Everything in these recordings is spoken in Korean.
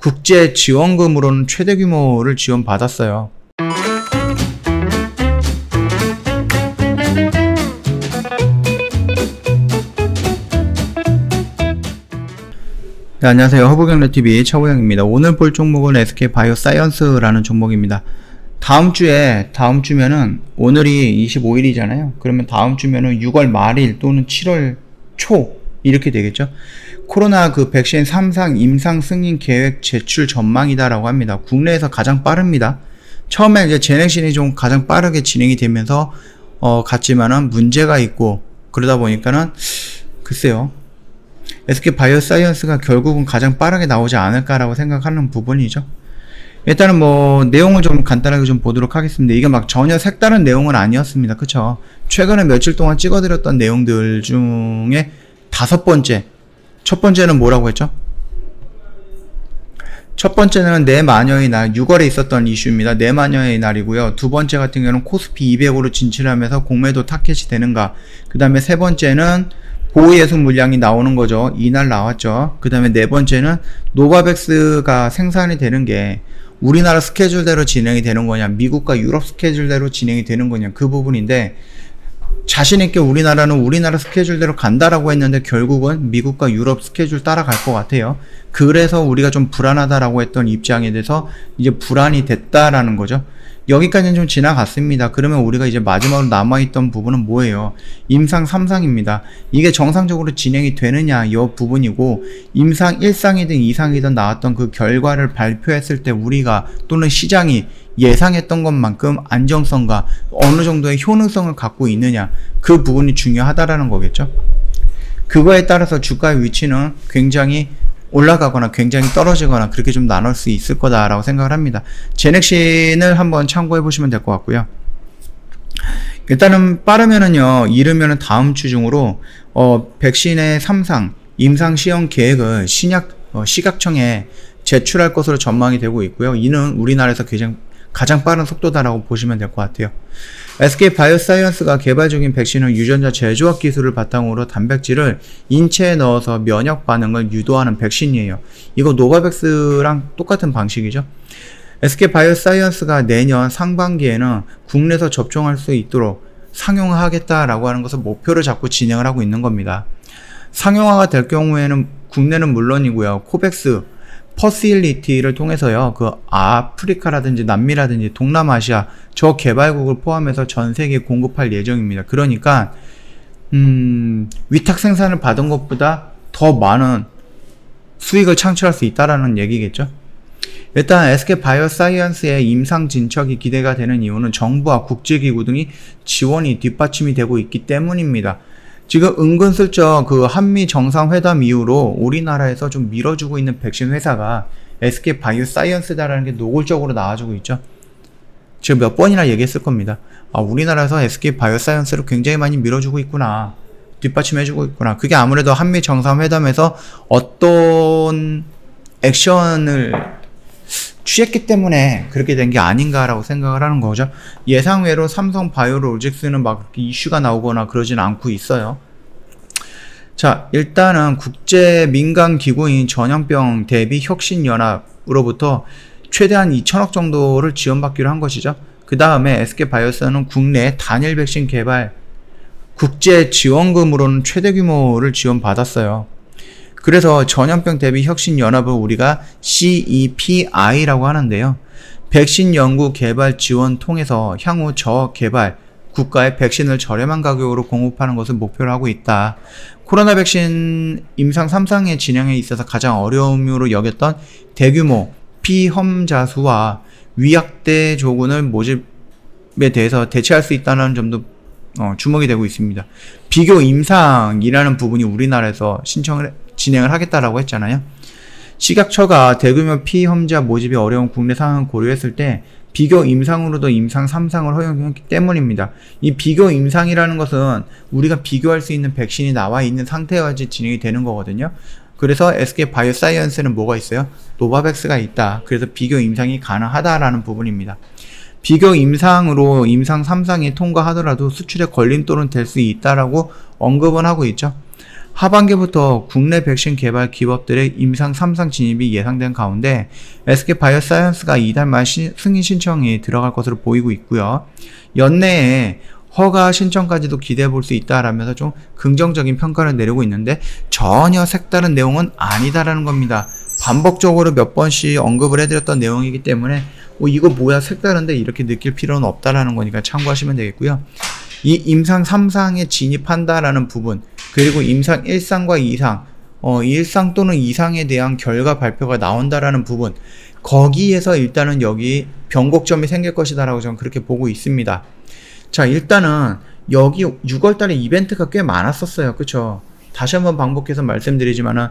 국제 지원금으로는 최대 규모를 지원받았어요. 네, 안녕하세요. 허브경제TV 차우영입니다. 오늘 볼 종목은 SK바이오사이언스라는 종목입니다. 다음 주면은 오늘이 25일이잖아요. 그러면 다음 주면은 6월 말일 또는 7월 초 이렇게 되겠죠. 코로나 백신 3상 임상 승인 계획 제출 전망이다라고 합니다. 국내에서 가장 빠릅니다. 처음에 이제 제넥신이 좀 가장 빠르게 진행이 되면서 갔지만은 문제가 있고 그러다 보니까는 글쎄요. SK바이오사이언스가 결국은 가장 빠르게 나오지 않을까라고 생각하는 부분이죠. 일단은 내용을 좀 간단하게 좀 보도록 하겠습니다. 이게 막 전혀 색다른 내용은 아니었습니다. 그쵸? 최근에 며칠 동안 찍어드렸던 내용들 중에 첫 번째는 뭐라고 했죠? 첫 번째는 내 마녀의 날, 6월에 있었던 이슈입니다. 내 마녀의 날이고요. 두 번째 같은 경우는 코스피 200으로 진출하면서 공매도 타켓이 되는가. 그 다음에 세 번째는 보호예술 물량이 나오는 거죠. 이날 나왔죠. 그 다음에 네 번째는 노바백스가 생산이 되는 게 우리나라 스케줄대로 진행이 되는 거냐, 미국과 유럽 스케줄대로 진행이 되는 거냐, 그 부분인데, 자신있게 우리나라는 우리나라 스케줄대로 간다라고 했는데 결국은 미국과 유럽 스케줄 따라갈 것 같아요. 그래서 우리가 좀 불안하다라고 했던 입장에 대해서 이제 불안이 됐다라는 거죠. 여기까지는 좀 지나갔습니다. 그러면 우리가 이제 마지막으로 남아있던 부분은 뭐예요? 임상 3상입니다. 이게 정상적으로 진행이 되느냐 이 부분이고, 임상 1상이든 2상이든 나왔던 그 결과를 발표했을 때 우리가 또는 시장이 예상했던 것만큼 안정성과 어느 정도의 효능성을 갖고 있느냐, 그 부분이 중요하다라는 거겠죠. 그거에 따라서 주가의 위치는 굉장히 올라가거나 굉장히 떨어지거나 그렇게 좀 나눌 수 있을 거다라고 생각을 합니다. 제넥신을 한번 참고해 보시면 될 것 같고요. 일단은 빠르면은요, 이르면은 다음 주 중으로 백신의 3상 임상 시험 계획을 식약청에 제출할 것으로 전망이 되고 있고요. 이는 우리나라에서 가장 빠른 속도다라고 보시면 될 것 같아요. SK바이오사이언스가 개발 중인 백신은 유전자 제조학 기술을 바탕으로 단백질을 인체에 넣어서 면역 반응을 유도하는 백신이에요. 이거 노바백스랑 똑같은 방식이죠. SK바이오사이언스가 내년 상반기에는 국내에서 접종할 수 있도록 상용화하겠다라고 하는 것을 목표를 잡고 진행을 하고 있는 겁니다. 상용화가 될 경우에는 국내는 물론이고요. 코백스 퍼실리티를 통해서요, 아프리카라든지 남미라든지 동남아시아 저 개발국을 포함해서 전 세계에 공급할 예정입니다. 그러니까 위탁 생산을 받은 것보다 더 많은 수익을 창출할 수 있다라는 얘기겠죠. 일단 SK바이오사이언스의 임상 진척이 기대가 되는 이유는 정부와 국제기구 등이 지원이 뒷받침이 되고 있기 때문입니다. 지금 은근슬쩍 한미 정상회담 이후로 우리나라에서 좀 밀어주고 있는 백신 회사가 SK바이오사이언스다라는 게 노골적으로 나와주고 있죠. 제가 몇 번이나 얘기했을 겁니다. 우리나라에서 SK바이오사이언스를 굉장히 많이 밀어주고 있구나, 뒷받침해주고 있구나. 그게 아무래도 한미 정상회담에서 어떤 액션을 취했기 때문에 그렇게 된 게 아닌가라고 생각을 하는 거죠. 예상외로 삼성바이오로직스는 막 이슈가 나오거나 그러진 않고 있어요. 자, 일단은 국제 민간 기구인 전염병 대비 혁신연합으로부터 최대한 2천억 정도를 지원받기로 한 것이죠. 그 다음에 SK바이오사는 국내 단일 백신 개발 국제 지원금으로는 최대 규모를 지원받았어요. 그래서 전염병 대비 혁신연합을 우리가 CEPI라고 하는데요. 백신 연구 개발 지원 통해서 향후 저개발 국가에 백신을 저렴한 가격으로 공급하는 것을 목표로 하고 있다. 코로나 백신 임상 3상의 진행에 있어서 가장 어려움으로 여겼던 대규모 피험자 수와 위약대 조군을 모집에 대해서 대체할 수 있다는 점도 주목이 되고 있습니다. 비교 임상이라는 부분이 우리나라에서 진행을 하겠다라고 했잖아요. 식약처가 대규모 피험자 모집이 어려운 국내 상황을 고려했을 때 비교 임상으로도 임상 3상을 허용했기 때문입니다. 이 비교 임상이라는 것은 우리가 비교할 수 있는 백신이 나와 있는 상태까지 진행이 되는 거거든요. 그래서 SK바이오사이언스는 뭐가 있어요? 노바백스가 있다. 그래서 비교 임상이 가능하다라는 부분입니다. 비교 임상으로 임상 3상이 통과하더라도 수출에 걸림돌은 될 수 있다라고 언급은 하고 있죠. 하반기부터 국내 백신 개발 기업들의 임상 3상 진입이 예상된 가운데 SK바이오사이언스가 이달 말 승인 신청이 들어갈 것으로 보이고 있고요. 연내에 허가 신청까지도 기대해 볼 수 있다라면서 좀 긍정적인 평가를 내리고 있는데 전혀 색다른 내용은 아니다라는 겁니다. 반복적으로 몇 번씩 언급을 해드렸던 내용이기 때문에 이거 뭐야 색다른데 이렇게 느낄 필요는 없다라는 거니까 참고하시면 되겠고요. 이 임상 3상에 진입한다라는 부분, 그리고 임상 1상과 2상, 1상 또는 2상에 대한 결과 발표가 나온다라는 부분, 거기에서 일단은 여기 변곡점이 생길 것이다라고 저는 그렇게 보고 있습니다. 자, 일단은 여기 6월달에 이벤트가 꽤 많았었어요. 그쵸? 다시 한번 반복해서 말씀드리지만은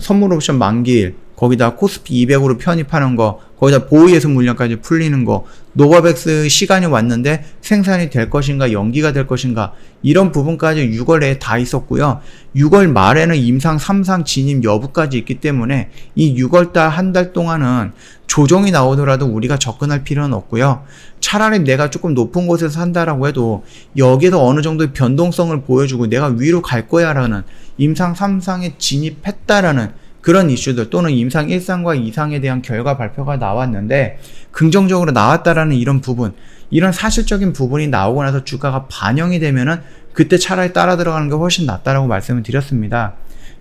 선물 옵션 만기일, 거기다 코스피 200으로 편입하는 거, 거기다 보이에서 물량까지 풀리는 거, 노바백스 시간이 왔는데 생산이 될 것인가 연기가 될 것인가, 이런 부분까지 6월에 다 있었고요. 6월 말에는 임상 3상 진입 여부까지 있기 때문에 이 6월달 한 달 동안은 조정이 나오더라도 우리가 접근할 필요는 없고요. 차라리 내가 조금 높은 곳에서 산다라고 해도 여기에서 어느 정도의 변동성을 보여주고 내가 위로 갈 거야 라는 임상 3상에 진입했다라는 그런 이슈들, 또는 임상 1상과 2상에 대한 결과 발표가 나왔는데 긍정적으로 나왔다라는 이런 부분, 이런 사실적인 부분이 나오고 나서 주가가 반영이 되면은 그때 차라리 따라 들어가는 게 훨씬 낫다라고 말씀을 드렸습니다.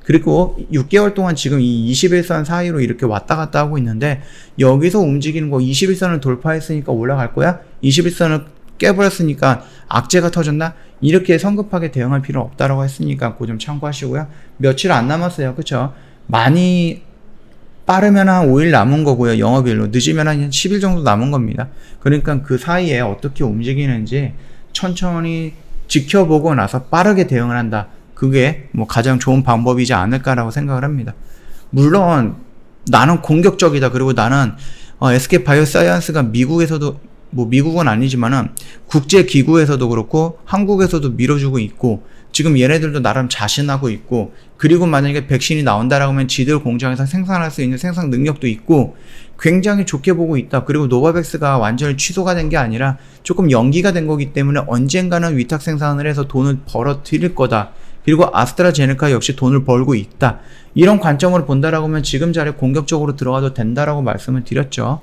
그리고 6개월 동안 지금 이 21선 사이로 이렇게 왔다 갔다 하고 있는데 여기서 움직이는 거 21선을 돌파했으니까 올라갈 거야? 21선을 깨버렸으니까 악재가 터졌나? 이렇게 성급하게 대응할 필요 없다라고 했으니까 그거 좀 참고하시고요. 며칠 안 남았어요. 그쵸? 많이 빠르면 한 5일 남은 거고요. 영업일로 늦으면 한 10일 정도 남은 겁니다. 그러니까 그 사이에 어떻게 움직이는지 천천히 지켜보고 나서 빠르게 대응을 한다. 그게 가장 좋은 방법이지 않을까라고 생각을 합니다. 물론 나는 공격적이다. 그리고 나는 SK바이오사이언스가 미국에서도 미국은 아니지만은 국제기구에서도 그렇고 한국에서도 밀어주고 있고 지금 얘네들도 나름 자신하고 있고, 그리고 만약에 백신이 나온다라고 하면 지들 공장에서 생산할 수 있는 생산 능력도 있고 굉장히 좋게 보고 있다. 그리고 노바백스가 완전히 취소가 된 게 아니라 조금 연기가 된 거기 때문에 언젠가는 위탁 생산을 해서 돈을 벌어 들일 거다. 그리고 아스트라제네카 역시 돈을 벌고 있다. 이런 관점으로 본다라고 하면 지금 자리에 공격적으로 들어가도 된다라고 말씀을 드렸죠.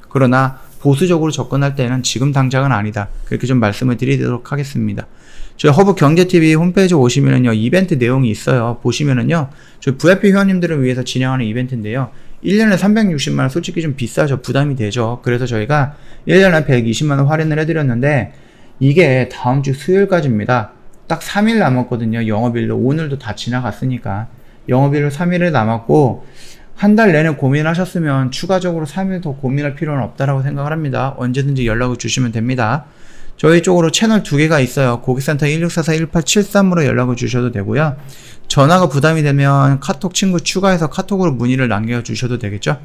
그러나 보수적으로 접근할 때는 지금 당장은 아니다. 그렇게 좀 말씀을 드리도록 하겠습니다. 저희 허브경제TV 홈페이지 오시면은요, 이벤트 내용이 있어요. 보시면은요, 저희 VIP 회원님들을 위해서 진행하는 이벤트인데요. 1년에 360만원 솔직히 좀 비싸죠. 부담이 되죠. 그래서 저희가 1년에 120만원 할인을 해드렸는데 이게 다음 주 수요일까지입니다. 딱 3일 남았거든요. 영업일로. 오늘도 다 지나갔으니까. 영업일로 3일을 남았고 한 달 내내 고민하셨으면 추가적으로 3일 더 고민할 필요는 없다라고 생각을 합니다. 언제든지 연락을 주시면 됩니다. 저희 쪽으로 채널 2개가 있어요. 고객센터 1644-1873으로 연락을 주셔도 되고요. 전화가 부담이 되면 카톡 친구 추가해서 카톡으로 문의를 남겨주셔도 되겠죠.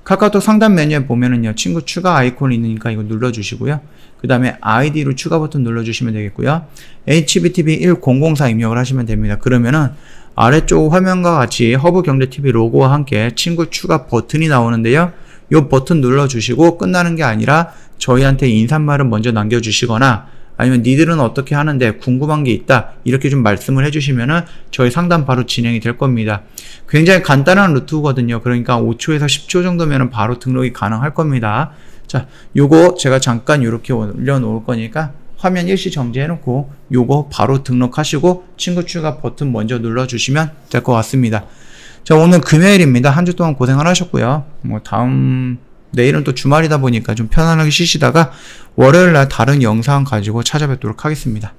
카카오톡 상단 메뉴에 보면은요, 친구 추가 아이콘이 있으니까 이거 눌러주시고요. 그 다음에 아이디로 추가 버튼 눌러주시면 되겠고요. HBTV1004 입력을 하시면 됩니다. 그러면은 아래쪽 화면과 같이 허브경제TV 로고와 함께 친구 추가 버튼이 나오는데요. 이 버튼 눌러주시고 끝나는 게 아니라 저희한테 인사말을 먼저 남겨주시거나 아니면 니들은 어떻게 하는데 궁금한 게 있다 이렇게 좀 말씀을 해주시면은 저희 상담 바로 진행이 될 겁니다. 굉장히 간단한 루트거든요. 그러니까 5초에서 10초 정도면 바로 등록이 가능할 겁니다. 자, 요거 제가 잠깐 이렇게 올려놓을 거니까 화면 일시 정지해 놓고 요거 바로 등록하시고 친구 추가 버튼 먼저 눌러주시면 될 것 같습니다. 자, 오늘 금요일입니다. 한 주 동안 고생을 하셨고요. 내일은 또 주말이다 보니까 좀 편안하게 쉬시다가 월요일날 다른 영상 가지고 찾아뵙도록 하겠습니다.